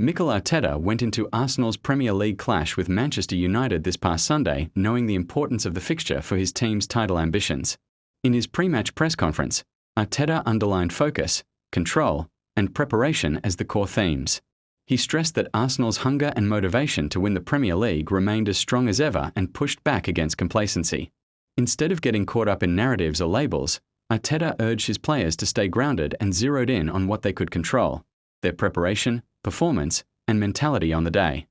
Mikel Arteta went into Arsenal's Premier League clash with Manchester United this past Sunday, knowing the importance of the fixture for his team's title ambitions. In his pre-match press conference, Arteta underlined focus, control, and preparation as the core themes. He stressed that Arsenal's hunger and motivation to win the Premier League remained as strong as ever and pushed back against complacency. Instead of getting caught up in narratives or labels, Arteta urged his players to stay grounded and zeroed in on what they could control: their preparation, performance, and mentality on the day.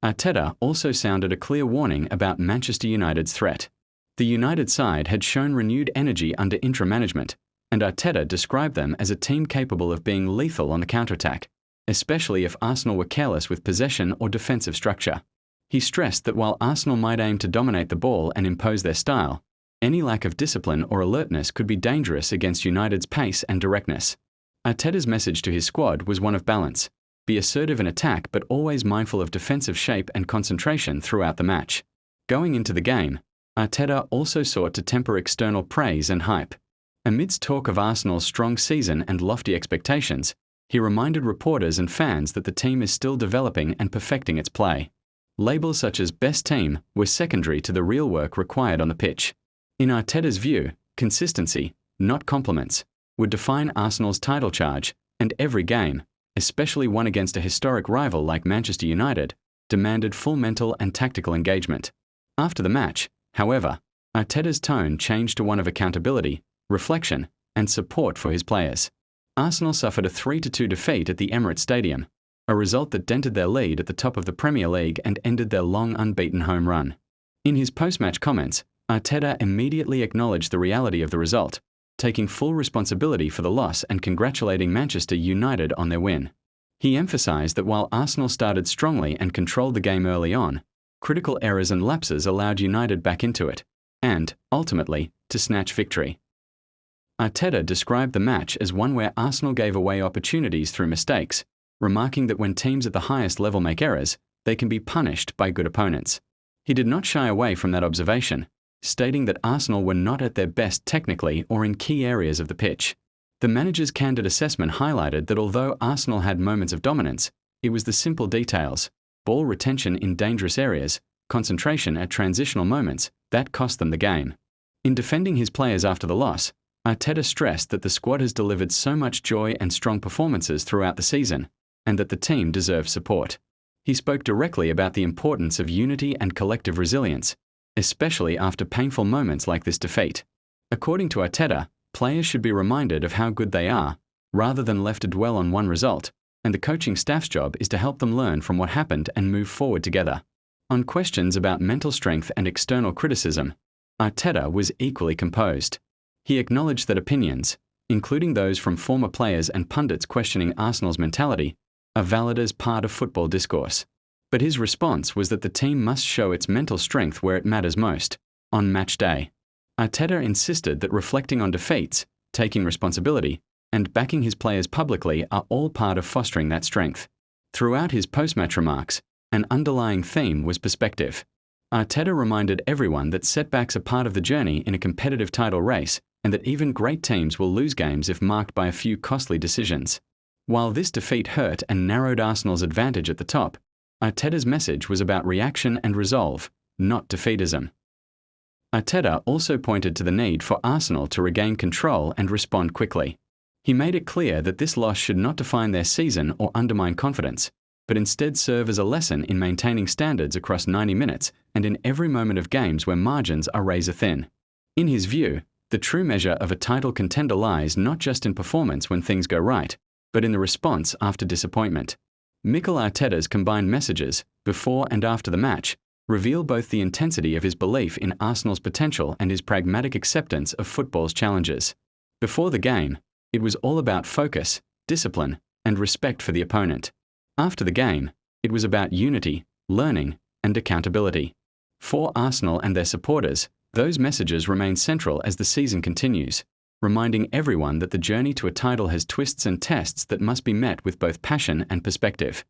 Arteta also sounded a clear warning about Manchester United's threat. The United side had shown renewed energy under interim management, and Arteta described them as a team capable of being lethal on the counterattack, especially if Arsenal were careless with possession or defensive structure. He stressed that while Arsenal might aim to dominate the ball and impose their style, any lack of discipline or alertness could be dangerous against United's pace and directness. Arteta's message to his squad was one of balance: be assertive in attack but always mindful of defensive shape and concentration throughout the match. Going into the game, Arteta also sought to temper external praise and hype. Amidst talk of Arsenal's strong season and lofty expectations, he reminded reporters and fans that the team is still developing and perfecting its play. Labels such as best team were secondary to the real work required on the pitch. In Arteta's view, consistency, not compliments, would define Arsenal's title charge, and every game, especially one against a historic rival like Manchester United, demanded full mental and tactical engagement. After the match, however, Arteta's tone changed to one of accountability, reflection, and support for his players. Arsenal suffered a 3-2 defeat at the Emirates Stadium, a result that dented their lead at the top of the Premier League and ended their long unbeaten home run. In his post-match comments, Arteta immediately acknowledged the reality of the result, taking full responsibility for the loss and congratulating Manchester United on their win. He emphasised that while Arsenal started strongly and controlled the game early on, critical errors and lapses allowed United back into it, and, ultimately, to snatch victory. Arteta described the match as one where Arsenal gave away opportunities through mistakes, remarking that when teams at the highest level make errors, they can be punished by good opponents. He did not shy away from that observation, stating that Arsenal were not at their best technically or in key areas of the pitch. The manager's candid assessment highlighted that although Arsenal had moments of dominance, it was the simple details, ball retention in dangerous areas, concentration at transitional moments, that cost them the game. In defending his players after the loss, Arteta stressed that the squad has delivered so much joy and strong performances throughout the season, and that the team deserves support. He spoke directly about the importance of unity and collective resilience, especially after painful moments like this defeat. According to Arteta, players should be reminded of how good they are, rather than left to dwell on one result, and the coaching staff's job is to help them learn from what happened and move forward together. On questions about mental strength and external criticism, Arteta was equally composed. He acknowledged that opinions, including those from former players and pundits questioning Arsenal's mentality, are valid as part of football discourse. But his response was that the team must show its mental strength where it matters most, on match day. Arteta insisted that reflecting on defeats, taking responsibility, and backing his players publicly are all part of fostering that strength. Throughout his post-match remarks, an underlying theme was perspective. Arteta reminded everyone that setbacks are part of the journey in a competitive title race, and that even great teams will lose games if marked by a few costly decisions. While this defeat hurt and narrowed Arsenal's advantage at the top, Arteta's message was about reaction and resolve, not defeatism. Arteta also pointed to the need for Arsenal to regain control and respond quickly. He made it clear that this loss should not define their season or undermine confidence, but instead serve as a lesson in maintaining standards across 90 minutes and in every moment of games where margins are razor thin. In his view, the true measure of a title contender lies not just in performance when things go right, but in the response after disappointment. Mikel Arteta's combined messages, before and after the match, reveal both the intensity of his belief in Arsenal's potential and his pragmatic acceptance of football's challenges. Before the game, it was all about focus, discipline, and respect for the opponent. After the game, it was about unity, learning, and accountability. For Arsenal and their supporters, those messages remain central as the season continues, reminding everyone that the journey to a title has twists and tests that must be met with both passion and perspective.